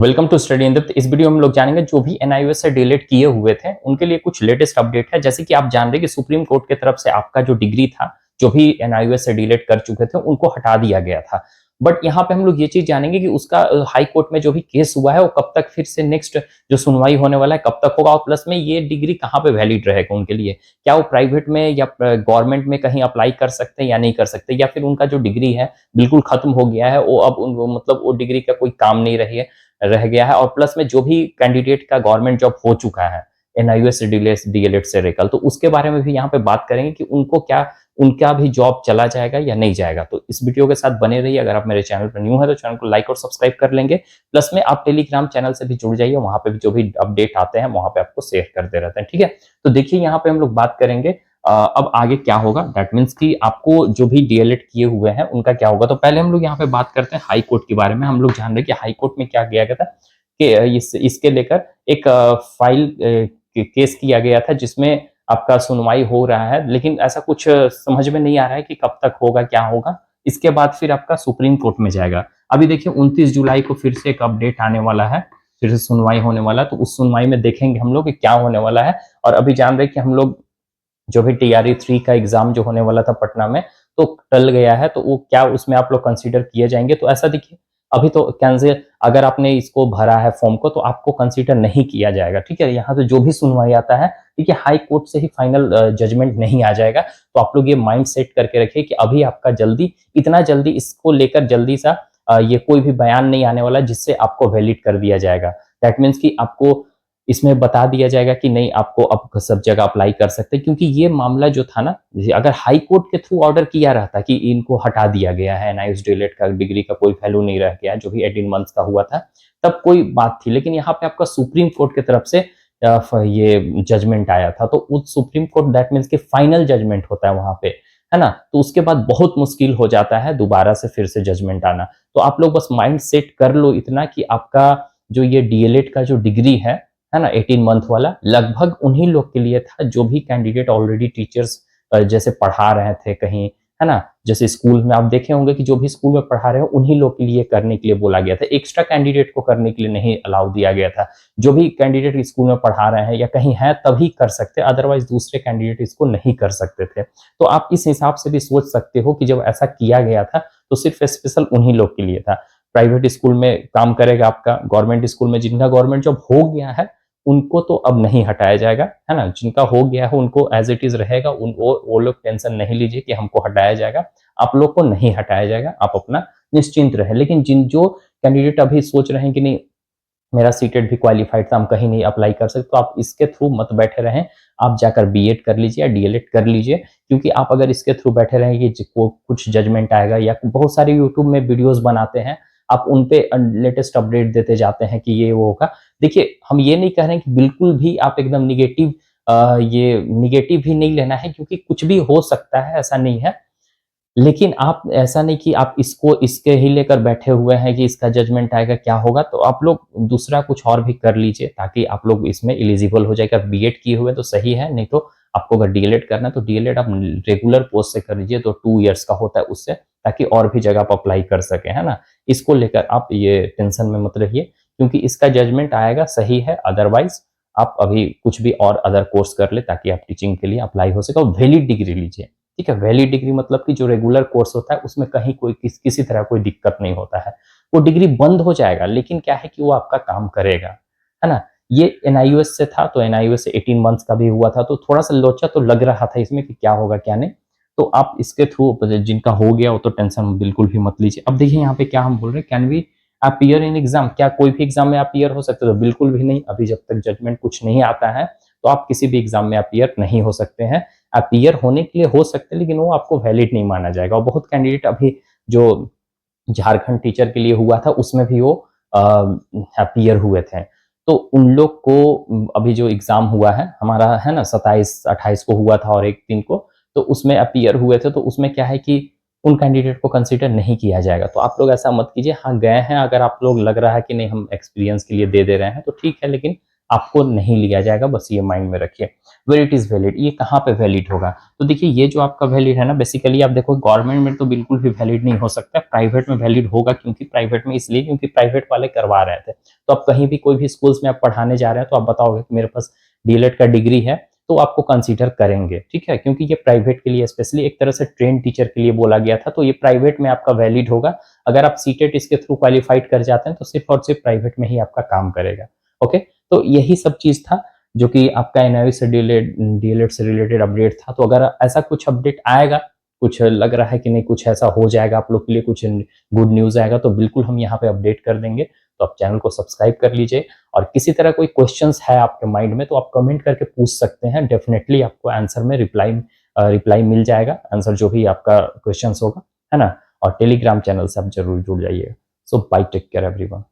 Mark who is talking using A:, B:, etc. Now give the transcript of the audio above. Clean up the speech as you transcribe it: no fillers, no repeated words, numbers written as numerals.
A: Welcome to study in depth. इस video में हम लोग जानेंगे जो भी एनआईओएस से डिलीट किए हुए थे उनके लिए कुछ लेटेस्ट अपडेट है। जैसे कि आप जान रहे हैं कि सुप्रीम कोर्ट की तरफ से आपका जो डिग्री था, जो भी एनआईओएस से डिलीट कर चुके थे उनको हटा दिया गया था। बट यहाँ पे हम लोग ये चीज जानेंगे कि उसका हाई कोर्ट में जो भी केस हुआ है वो कब तक फिर से नेक्स्ट जो सुनवाई होने वाला है कब तक होगा, और प्लस में ये डिग्री कहाँ पे वैलिड रहेगा उनके लिए। क्या वो प्राइवेट में या गवर्नमेंट में कहीं अप्लाई कर सकते हैं या नहीं कर सकते, या फिर उनका जो डिग्री है बिल्कुल खत्म हो गया है, वो अब मतलब वो डिग्री का कोई काम नहीं रही है रह गया है। और प्लस में जो भी कैंडिडेट का गवर्नमेंट जॉब हो चुका है एनआईओएस से डीएलएड से रेकल, तो उसके बारे में भी यहाँ पे बात करेंगे कि उनको क्या उनका भी जॉब चला जाएगा या नहीं जाएगा। तो इस वीडियो के साथ बने रहिए। अगर आप मेरे चैनल पर न्यू है तो चैनल को लाइक और सब्सक्राइब कर लेंगे। प्लस में आप टेलीग्राम चैनल से भी जुड़ जाइए, वहां पे भी जो भी अपडेट आते हैं वहां पे आपको शेयर करते रहते हैं। ठीक है, तो देखिए यहाँ पे हम लोग बात करेंगे अब आगे क्या होगा। दैट मीन्स कि आपको जो भी डीएलएड किए हुए हैं उनका क्या होगा। तो पहले हम लोग यहाँ पे बात करते हैं हाई कोर्ट के बारे में। हम लोग जान रहे हैं कि हाई कोर्ट में क्या किया गया था कि इसके लेकर एक फाइल केस किया गया था जिसमें आपका सुनवाई हो रहा है, लेकिन ऐसा कुछ समझ में नहीं आ रहा है कि कब तक होगा, क्या होगा। इसके बाद फिर आपका सुप्रीम कोर्ट में जाएगा। अभी देखिए 29 जुलाई को फिर से एक अपडेट आने वाला है, फिर से सुनवाई होने वाला है। तो उस सुनवाई में देखेंगे हम लोग कि क्या होने वाला है। और अभी जान रहे कि हम लोग जो भी TRE 3 का एग्जाम जो होने वाला था पटना में, तो टल गया है। तो वो क्या उसमें आप लोग कंसीडर किए जाएंगे। तो ऐसा देखिए अभी तो कैंसिल, अगर आपने इसको भरा है फॉर्म को तो आपको कंसीडर नहीं किया जाएगा। ठीक है, यहाँ पे जो भी सुनवाई आता है, ठीक है, हाई कोर्ट से ही फाइनल जजमेंट नहीं आ जाएगा। तो आप लोग ये माइंड सेट करके रखिए कि अभी आपका जल्दी, इतना जल्दी इसको लेकर जल्दी सा ये कोई भी बयान नहीं आने वाला जिससे आपको वैलिड कर दिया जाएगा। दैट मीन्स कि आपको इसमें बता दिया जाएगा कि नहीं, आपको अब सब जगह अप्लाई कर सकते हैं। क्योंकि ये मामला जो था ना, अगर हाई कोर्ट के थ्रू ऑर्डर किया रहता कि इनको हटा दिया गया है, एनआईओएस डीएलएड का डिग्री का कोई वैल्यू नहीं रह गया, जो भी 18 मंथ्स का हुआ था, तब कोई बात थी। लेकिन यहाँ पे आपका सुप्रीम कोर्ट की तरफ से ये जजमेंट आया था। तो उस सुप्रीम कोर्ट दैट मीन्स कि फाइनल जजमेंट होता है वहां पे, है ना। तो उसके बाद बहुत मुश्किल हो जाता है दोबारा से फिर से जजमेंट आना। तो आप लोग बस माइंड सेट कर लो इतना कि आपका जो ये डीएलएड का जो डिग्री है ना, 18 मंथ वाला, लगभग उन्हीं लोग के लिए था जो भी कैंडिडेट ऑलरेडी टीचर्स जैसे पढ़ा रहे थे कहीं, है ना। जैसे स्कूल में आप देखे होंगे कि जो भी स्कूल में पढ़ा रहे हो उन्हीं लोग के लिए करने के लिए बोला गया था। एक्स्ट्रा कैंडिडेट को करने के लिए नहीं अलाउ दिया गया था। जो भी कैंडिडेट स्कूल में पढ़ा रहे हैं या कहीं है तभी कर सकते, अदरवाइज दूसरे कैंडिडेट इसको नहीं कर सकते थे। तो आप इस हिसाब से भी सोच सकते हो कि जब ऐसा किया गया था तो सिर्फ स्पेशल उन्हीं लोग के लिए था। प्राइवेट स्कूल में काम करेगा आपका, गवर्नमेंट स्कूल में जिनका गवर्नमेंट जॉब हो गया है उनको तो अब नहीं हटाया जाएगा, है ना। जिनका हो गया है उनको एज इट इज रहेगा। उन वो लोग टेंशन नहीं लीजिए कि हमको हटाया जाएगा। आप लोग को नहीं हटाया जाएगा, आप अपना निश्चिंत रहे। लेकिन जिन जो कैंडिडेट अभी सोच रहे हैं कि नहीं मेरा सीटेट भी क्वालिफाइड था, हम कहीं नहीं अप्लाई कर सकते, तो आप इसके थ्रू मत बैठे रहें। आप जाकर बीएड कर लीजिए या डीएलएड कर लीजिए। क्योंकि आप अगर इसके थ्रू बैठे रहेंगे कि कुछ जजमेंट आएगा, या बहुत सारे यूट्यूब में वीडियोस बनाते हैं, आप उन पे लेटेस्ट अपडेट देते जाते हैं कि ये वो होगा। देखिए हम ये नहीं कह रहे हैं कि बिल्कुल भी आप एकदम निगेटिव, ये निगेटिव ही नहीं लेना है, क्योंकि कुछ भी हो सकता है, ऐसा नहीं है। लेकिन आप ऐसा नहीं कि आप इसको इसके ही लेकर बैठे हुए हैं कि इसका जजमेंट आएगा क्या होगा। तो आप लोग दूसरा कुछ और भी कर लीजिए ताकि आप लोग इसमें एलिजिबल हो जाएगा। बीएड किए हुए तो सही है, नहीं तो आपको अगर डीएलएड करना है तो डीएलएड आप रेगुलर पोस्ट से कर लीजिए, तो 2 इयर्स का होता है उससे, ताकि और भी जगह आप अप्लाई कर सके, है ना। इसको लेकर आप ये टेंशन में मत रहिए, क्योंकि इसका जजमेंट आएगा सही है। अदरवाइज आप अभी कुछ भी और अदर कोर्स कर ले ताकि आप टीचिंग के लिए अप्लाई हो सके, और वैलिड डिग्री लीजिए। ठीक है, वैलिड डिग्री मतलब कि जो रेगुलर कोर्स होता है उसमें कहीं कोई किसी तरह कोई दिक्कत नहीं होता है। वो डिग्री बंद हो जाएगा, लेकिन क्या है कि वो आपका काम करेगा, है ना। ये एनआईओएस से था, तो एनआईओएस से 18 मंथ्स का भी हुआ था, तो थोड़ा सा लोचा तो लग रहा था इसमें कि क्या होगा क्या नहीं। तो आप इसके थ्रू जिनका हो गया वो तो टेंशन बिल्कुल भी मत लीजिए। अब देखिए यहाँ पे क्या हम बोल रहे हैं, can we appear in exam, क्या कोई भी एग्जाम में अपीयर हो सकते हो? तो बिल्कुल भी नहीं। अभी जब तक जजमेंट कुछ नहीं आता है तो आप किसी भी एग्जाम में अपीयर नहीं हो सकते हैं। अपीयर होने के लिए हो सकते हैं, लेकिन वो आपको वैलिड नहीं माना जाएगा। और बहुत कैंडिडेट अभी जो झारखंड टीचर के लिए हुआ था उसमें भी वो अपीयर हुए थे। तो उन लोग को अभी जो एग्जाम हुआ है हमारा, है ना, 27-28 को हुआ था और 1 दिन को, तो उसमें अपीयर हुए थे। तो उसमें क्या है कि उन कैंडिडेट को कंसीडर नहीं किया जाएगा। तो आप लोग ऐसा मत कीजिए। हाँ, गए हैं, अगर आप लोग लग रहा है कि नहीं हम एक्सपीरियंस के लिए दे रहे हैं तो ठीक है, लेकिन आपको नहीं लिया जाएगा, बस ये माइंड में रखिए। वेर इट इज वैलिड, ये कहाँ पे वैलिड होगा? तो देखिए ये जो आपका वैलिड है ना, बेसिकली आप देखो गवर्नमेंट में तो बिल्कुल भी वैलिड नहीं हो सकता, प्राइवेट में वैलिड होगा। क्योंकि प्राइवेट में इसलिए क्योंकि प्राइवेट वाले करवा रहे थे। तो आप कहीं भी कोई भी स्कूल्स में आप पढ़ाने जा रहे हैं तो आप बताओगे कि मेरे पास डीएलएड का डिग्री है, तो आपको कंसीडर करेंगे, ठीक है, क्योंकि ये प्राइवेट के लिए स्पेशली एक तरह से ट्रेन टीचर के लिए बोला गया था, तो ये प्राइवेट में आपका वैलिड होगा। अगर आप सीटेट इसके थ्रू क्वालिफाइड कर जाते हैं तो सिर्फ और सिर्फ प्राइवेट में ही आपका काम करेगा। ओके, तो यही सब चीज था जो कि आपका एनआईओ से डीएलएड से रिलेटेड अपडेट था। तो अगर ऐसा कुछ अपडेट आएगा, कुछ लग रहा है कि नहीं कुछ ऐसा हो जाएगा आप लोग के लिए, कुछ गुड न्यूज आएगा, तो बिल्कुल हम यहाँ पे अपडेट कर देंगे। तो आप चैनल को सब्सक्राइब कर लीजिए, और किसी तरह कोई क्वेश्चंस है आपके माइंड में तो आप कमेंट करके पूछ सकते हैं, डेफिनेटली आपको आंसर में रिप्लाई मिल जाएगा, आंसर जो भी आपका क्वेश्चंस होगा, है ना। और टेलीग्राम चैनल से आप जरूर जुड़ जाइएगा। सो बाय, टेक केयर एवरीवन।